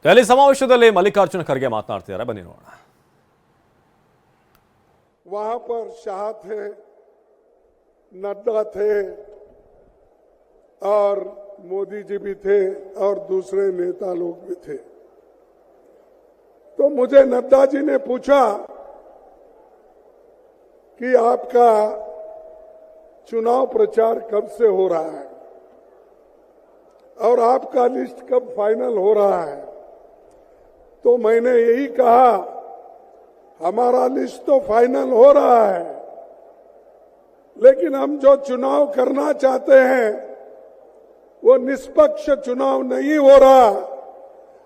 ದೆಹಲಿ ಸಮಾವೇಶದಲ್ಲಿ ಮಲ್ಲಿಕಾರ್ಜುನ ಖರ್ಗೆ ಮಾತನಾಡ್ತಿದ್ದಾರೆ, ಬನ್ನಿ ನೋಡೋಣ. वहां पर शाह थे, नड्डा थे और मोदी जी भी थे और दूसरे नेता लोग भी थे. तो मुझे नड्डा जी ने पूछा कि आपका चुनाव प्रचार कब से हो रहा है और आपका लिस्ट कब फाइनल हो रहा है. तो मैंने यही कहा, हमारा लिस्ट तो फाइनल हो रहा है, लेकिन हम जो चुनाव करना चाहते हैं वो निष्पक्ष चुनाव नहीं हो रहा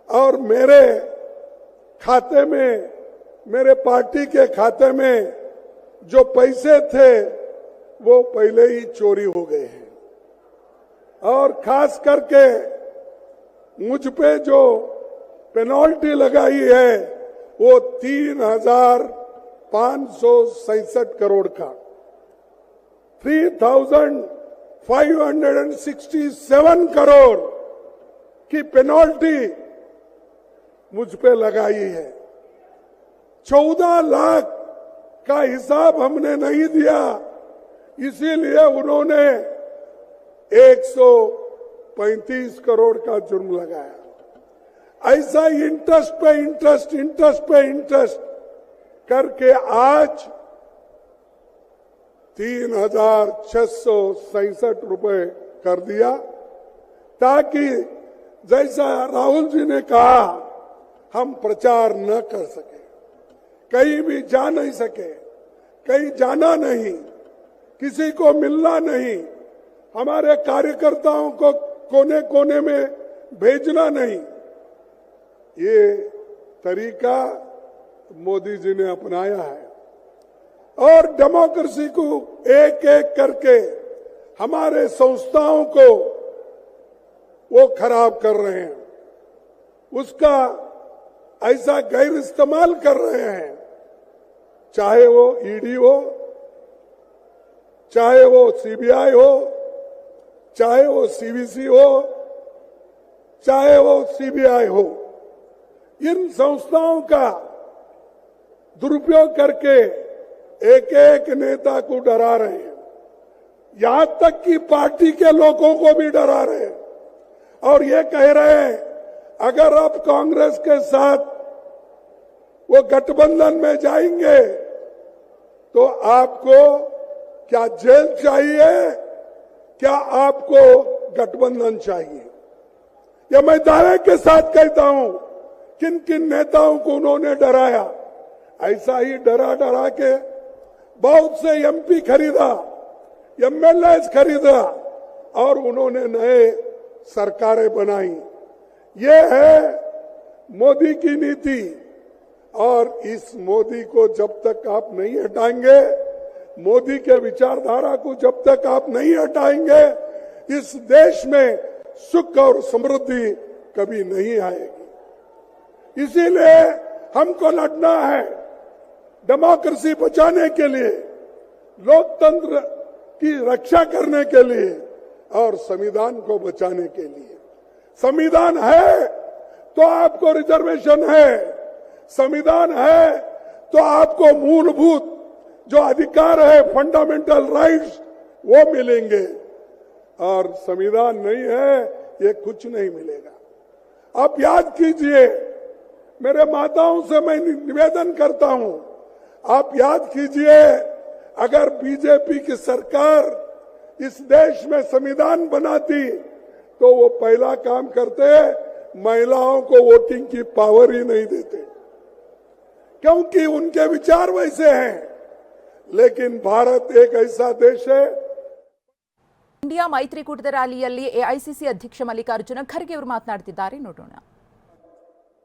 और मेरे खाते में, मेरे पार्टी के खाते में जो पैसे थे वो पहले ही चोरी हो गए हैं और खास करके मुझ पे जो पेनल्टी लगाई है वो 3,567 करोड़ का 3,567 करोड़ की पेनल्टी मुझ पे लगाई है. 14 लाख का हिसाब हमने नहीं दिया, इसीलिए उन्होंने 135 करोड़ का जुर्म लगाया. ऐसा इंटरेस्ट पे इंटरेस्ट, इंटरेस्ट पे इंटरेस्ट करके आज 3,667 रुपए कर दिया, ताकि जैसा राहुल जी ने कहा हम प्रचार न कर सके, कहीं भी जा नहीं सके, कहीं जाना नहीं, किसी को मिलना नहीं, हमारे कार्यकर्ताओं को कोने कोने में भेजना नहीं. ये तरीका मोदी जी ने अपनाया है और डेमोक्रेसी को एक एक करके हमारे संस्थाओं को वो खराब कर रहे हैं, उसका ऐसा गैर इस्तेमाल कर रहे हैं. चाहे वो ईडी हो, चाहे वो सीबीआई हो, चाहे वो सीवीसी हो, चाहे वो सीबीआई हो, इन संस्थाओं का दुरुपयोग करके एक एक नेता को डरा रहे हैं, यहां तक कि पार्टी के लोगों को भी डरा रहे हैं और ये कह रहे हैं अगर आप कांग्रेस के साथ वो गठबंधन में जाएंगे तो आपको क्या जेल चाहिए, क्या आपको गठबंधन चाहिए. यह मैं दावे के साथ कहता हूं, किन किन नेताओं को उन्होंने डराया. ऐसा ही डरा डरा के बहुत से एमपी खरीदा, एमएलए खरीदा और उन्होंने नए सरकारें बनाई. ये है मोदी की नीति और इस मोदी को जब तक आप नहीं हटाएंगे, मोदी के विचारधारा को जब तक आप नहीं हटाएंगे, इस देश में सुख और समृद्धि कभी नहीं आएगी. इसीलिए हमको लड़ना है डेमोक्रेसी बचाने के लिए, लोकतंत्र की रक्षा करने के लिए और संविधान को बचाने के लिए. संविधान है तो आपको रिजर्वेशन है, संविधान है तो आपको मूलभूत जो अधिकार है, फंडामेंटल राइट्स, वो मिलेंगे और संविधान नहीं है ये कुछ नहीं मिलेगा. आप याद कीजिए, मेरे माताओं से मैं निवेदन करता हूं, आप याद कीजिए अगर बीजेपी की सरकार इस देश में संविधान बनाती तो वो पहला काम करते, महिलाओं को वोटिंग की पावर ही नहीं देते, क्योंकि उनके विचार वैसे हैं. लेकिन भारत एक ऐसा देश है. इंडिया ಮೈತ್ರಿಕೂಟದ ರ್ಯಾಲಿಯಲ್ಲಿ ಎಐಸಿಸಿ ಅಧ್ಯಕ್ಷ ಮಲ್ಲಿಕಾರ್ಜುನ ಖರ್ಗೆ ಅವರು ಮಾತನಾಡುತ್ತಿದ್ದಾರೆ, ನೋಡೋಣ.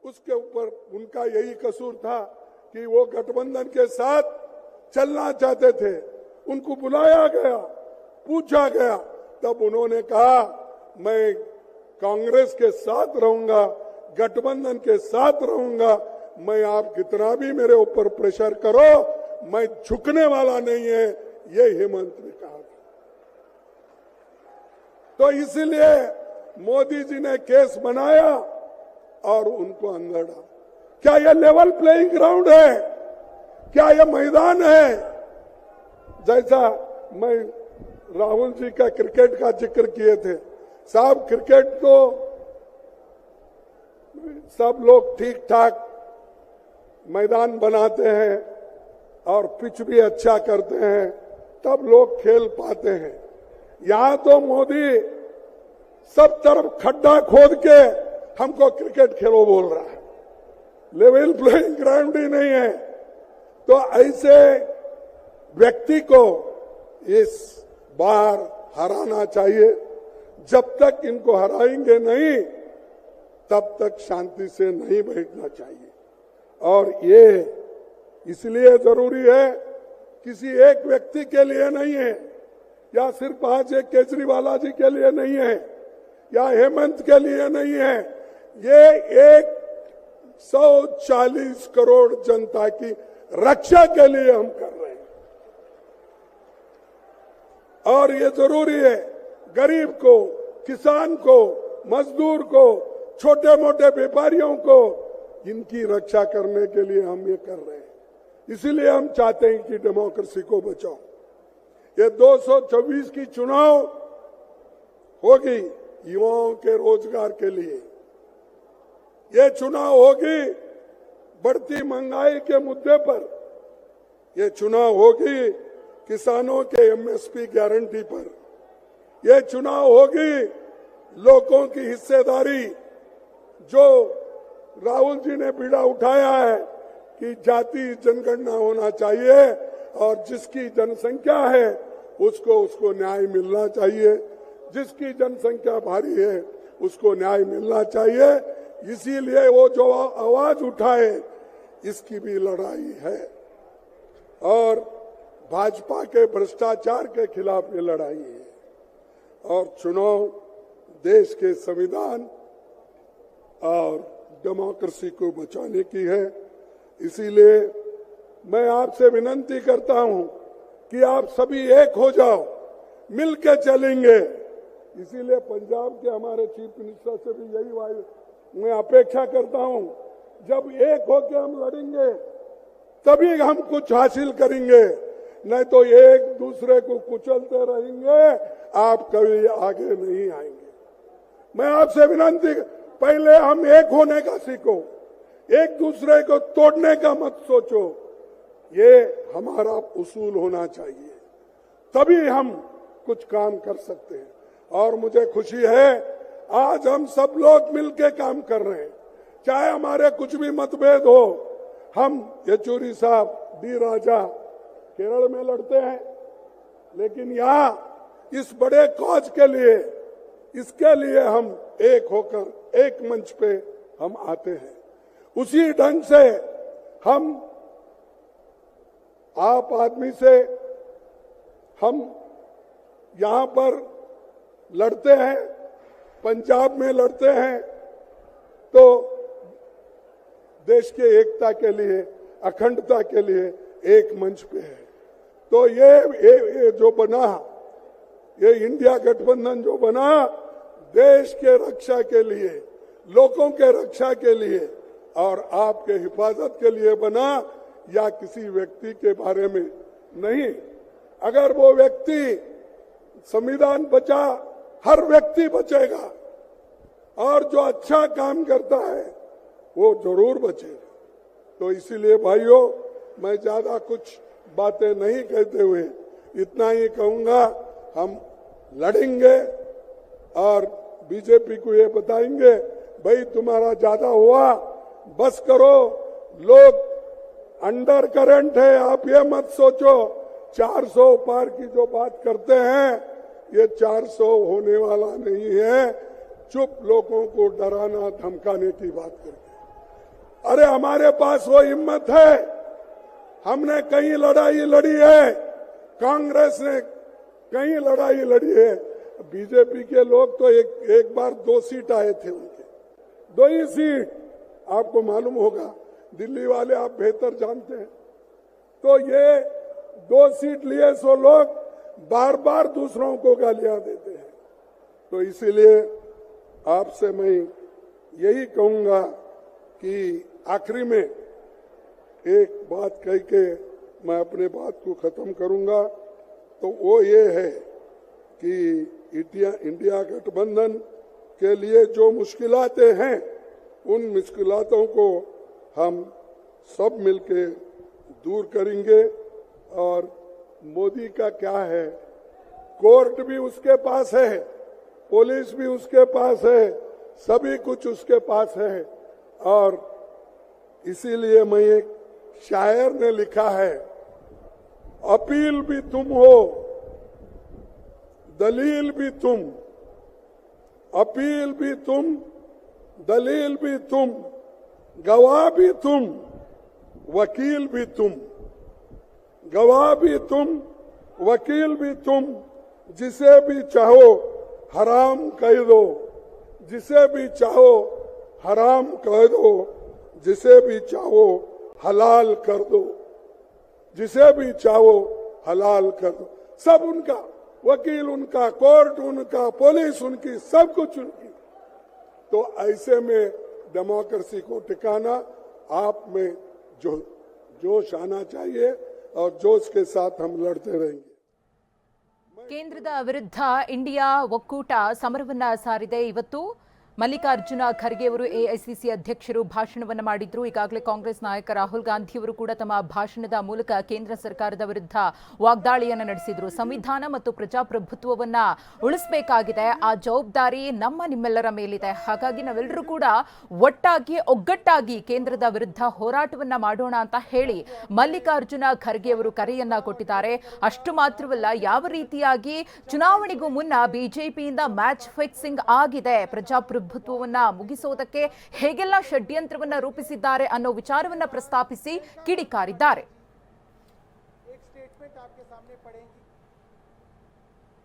उसके ऊपर उनका यही कसूर था कि वो गठबंधन के साथ चलना चाहते थे. उनको बुलाया गया, पूछा गया, तब उन्होंने कहा मैं कांग्रेस के साथ रहूंगा, गठबंधन के साथ रहूंगा, मैं आप कितना भी मेरे ऊपर प्रेशर करो, मैं झुकने वाला नहीं है, ये हेमंत ने कहा. तो इसलिए मोदी जी ने केस बनाया और उनको अंदर डाल। क्या ये लेवल प्लेइंग ग्राउंड है? क्या ये मैदान है? जैसा मैं राहुल जी का क्रिकेट का जिक्र किए थे, साहब क्रिकेट को सब लोग ठीक ठाक मैदान बनाते हैं और पिच भी अच्छा करते हैं, तब लोग खेल पाते हैं। यहां तो मोदी सब तरफ खड्डा खोद के हमको क्रिकेट खेलो बोल रहा है, लेवल प्लेइंग ग्राउंड ही नहीं है। तो ऐसे व्यक्ति को इस बार हराना चाहिए। जब तक इनको हराएंगे नहीं, तब तक शांति से नहीं बैठना चाहिए। और ये इसलिए जरूरी है, किसी एक व्यक्ति के लिए नहीं है, या सिर्फ आज एक केजरीवाल जी के लिए नहीं है, या हेमंत के लिए नहीं है, ये 140 करोड़ जनता की रक्षा के लिए हम कर रहे हैं। और ये जरूरी है, गरीब को, किसान को, मजदूर को, छोटे मोटे व्यापारियों को, इनकी रक्षा करने के लिए हम ये कर रहे हैं। इसीलिए हम चाहते हैं कि डेमोक्रेसी को बचाओ। ये 224 की चुनाव होगी युवाओं के रोजगार के लिए, ये चुनाव होगी बढ़ती महंगाई के मुद्दे पर, ये चुनाव होगी किसानों के एमएसपी गारंटी पर, ये चुनाव होगी लोगों की हिस्सेदारी। जो राहुल जी ने बीड़ा उठाया है कि जाति जनगणना होना चाहिए और जिसकी जनसंख्या है उसको न्याय मिलना चाहिए, जिसकी जनसंख्या भारी है उसको न्याय मिलना चाहिए। इसीलिए वो जो आवाज उठाए, इसकी भी लड़ाई है। और भाजपा के भ्रष्टाचार के खिलाफ ये लड़ाई है। और चुनाव देश के संविधान और डेमोक्रेसी को बचाने की है। इसीलिए मैं आपसे विनती करता हूं कि आप सभी एक हो जाओ, मिलकर चलेंगे। इसीलिए पंजाब के हमारे चीफ मिनिस्टर से भी यही मैं अपेक्षा करता हूं, जब एक होकर हम लड़ेंगे तभी हम कुछ हासिल करेंगे, नहीं तो एक दूसरे को कुचलते रहेंगे, आप कभी आगे नहीं आएंगे। मैं आपसे विनती, पहले हम एक होने का सीखो, एक दूसरे को तोड़ने का मत सोचो। ये हमारा उसूल होना चाहिए, तभी हम कुछ काम कर सकते हैं। और मुझे खुशी है आज हम सब लोग मिलकर काम कर रहे हैं, चाहे हमारे कुछ भी मतभेद हो। हम येचुरी साहब, डी राजा केरल में लड़ते हैं, लेकिन यहाँ इस बड़े कॉज के लिए, इसके लिए हम एक होकर एक मंच पे हम आते हैं। उसी ढंग से हम आप आदमी से हम यहां पर लड़ते हैं, पंजाब में लड़ते हैं, तो देश के एकता के लिए, अखंडता के लिए एक मंच पे है। तो ये जो बना, ये इंडिया गठबंधन जो बना, देश के रक्षा के लिए, लोगों के रक्षा के लिए और आपके हिफाजत के लिए बना, या किसी व्यक्ति के बारे में नहीं। अगर वो व्यक्ति, संविधान बचा, हर व्यक्ति बचेगा, और जो अच्छा काम करता है वो जरूर बचेगा। तो इसीलिए भाइयों, मैं ज्यादा कुछ बातें नहीं कहते हुए इतना ही कहूंगा, हम लड़ेंगे और बीजेपी को ये बताएंगे, भाई तुम्हारा ज्यादा हुआ, बस करो। लोग अंडर करंट है, आप ये मत सोचो 400 पार की जो बात करते हैं, ये 400 होने वाला नहीं है। चुप लोगों को डराना धमकाने की बात करके, अरे हमारे पास वो हिम्मत है, हमने कई लड़ाई लड़ी है, कांग्रेस ने कई लड़ाई लड़ी है। बीजेपी के लोग तो एक बार 2 सीट आए थे, उनके 2 ही सीट, आपको मालूम होगा, दिल्ली वाले आप बेहतर जानते हैं। तो ये 2 सीट लिए सो लोग बार बार दूसरों को गालियां देते हैं। तो इसीलिए आपसे मैं यही कहूंगा कि आखिरी में एक बात कह के मैं अपने बात को खत्म करूंगा, तो वो ये है कि इंडिया गठबंधन के लिए जो मुश्किलातें हैं, उन मुश्किलातों को हम सब मिलके दूर करेंगे। और मोदी का क्या है, कोर्ट भी उसके पास है, पुलिस भी उसके पास है, सभी कुछ उसके पास है। और इसीलिए मैं एक शायर ने लिखा है, अपील भी तुम हो, दलील भी तुम, अपील भी तुम, दलील भी तुम, गवाह भी तुम, वकील भी तुम, गवाह भी तुम, वकील भी तुम, जिसे भी चाहो हराम कह दो, जिसे भी चाहो हराम कह दो, जिसे भी चाहो हलाल कर दो, जिसे भी चाहो हलाल कर दो। सब उनका, वकील उनका, कोर्ट उनका, पुलिस उनकी, सब कुछ उनकी। तो ऐसे में डेमोक्रेसी को टिकाना, आप में जो जोश आना चाहिए और जोश के साथ हम लड़ते रहेंगे। ಕೇಂದ್ರದ ವಿರುದ್ಧ ಇಂಡಿಯಾ ಒಕ್ಕೂಟ ಸಮರವನ್ನ ಸಾರಿದೆ. ಇವತ್ತು ಮಲ್ಲಿಕಾರ್ಜುನ ಖರ್ಗೆ ಅವರು ಎಐಸಿಸಿ ಅಧ್ಯಕ್ಷರು ಭಾಷಣವನ್ನು ಮಾಡಿದ್ರು. ಈಗಾಗಲೇ ಕಾಂಗ್ರೆಸ್ ನಾಯಕ ರಾಹುಲ್ ಗಾಂಧಿ ಅವರು ಕೂಡ ತಮ್ಮ ಭಾಷಣದ ಮೂಲಕ ಕೇಂದ್ರ ಸರ್ಕಾರದ ವಿರುದ್ಧ ವಾಗ್ದಾಳಿಯನ್ನು ನಡೆಸಿದ್ರು. ಸಂವಿಧಾನ ಮತ್ತು ಪ್ರಜಾಪ್ರಭುತ್ವವನ್ನ ಉಳಿಸಬೇಕಾಗಿದೆ, ಆ ಜವಾಬ್ದಾರಿ ನಿಮ್ಮೆಲ್ಲರ ಮೇಲಿದೆ. ಹಾಗಾಗಿ ನಾವೆಲ್ಲರೂ ಕೂಡ ಒಟ್ಟಾಗಿ ಒಗ್ಗಟ್ಟಾಗಿ ಕೇಂದ್ರದ ವಿರುದ್ಧ ಹೋರಾಟವನ್ನ ಮಾಡೋಣ ಅಂತ ಹೇಳಿ ಮಲ್ಲಿಕಾರ್ಜುನ ಖರ್ಗೆ ಅವರು ಕರೆಯನ್ನ ಕೊಟ್ಟಿದ್ದಾರೆ. ಅಷ್ಟು ಮಾತ್ರವಲ್ಲ, ಯಾವ ರೀತಿಯಾಗಿ ಚುನಾವಣೆಗೂ ಮುನ್ನ ಬಿಜೆಪಿಯಿಂದ ಮ್ಯಾಚ್ ಫಿಕ್ಸಿಂಗ್ ಆಗಿದೆ, ಪ್ರಜಾಪ್ರಭುತ್ವವನ್ನ ಮುಗಿಸೋದಕ್ಕೆ ಹೇಗೆಲ್ಲ ಷಡ್ಯಂತ್ರವನ್ನ ರೂಪಿಸಿದ್ದಾರೆ ಅನ್ನೋ ವಿಚಾರವನ್ನ ಪ್ರಸ್ತಾಪಿಸಿ ಕಿಡಿಕಾರಿದ್ದಾರೆ. एक स्टेटमेंट आपके सामने पढ़ेंगी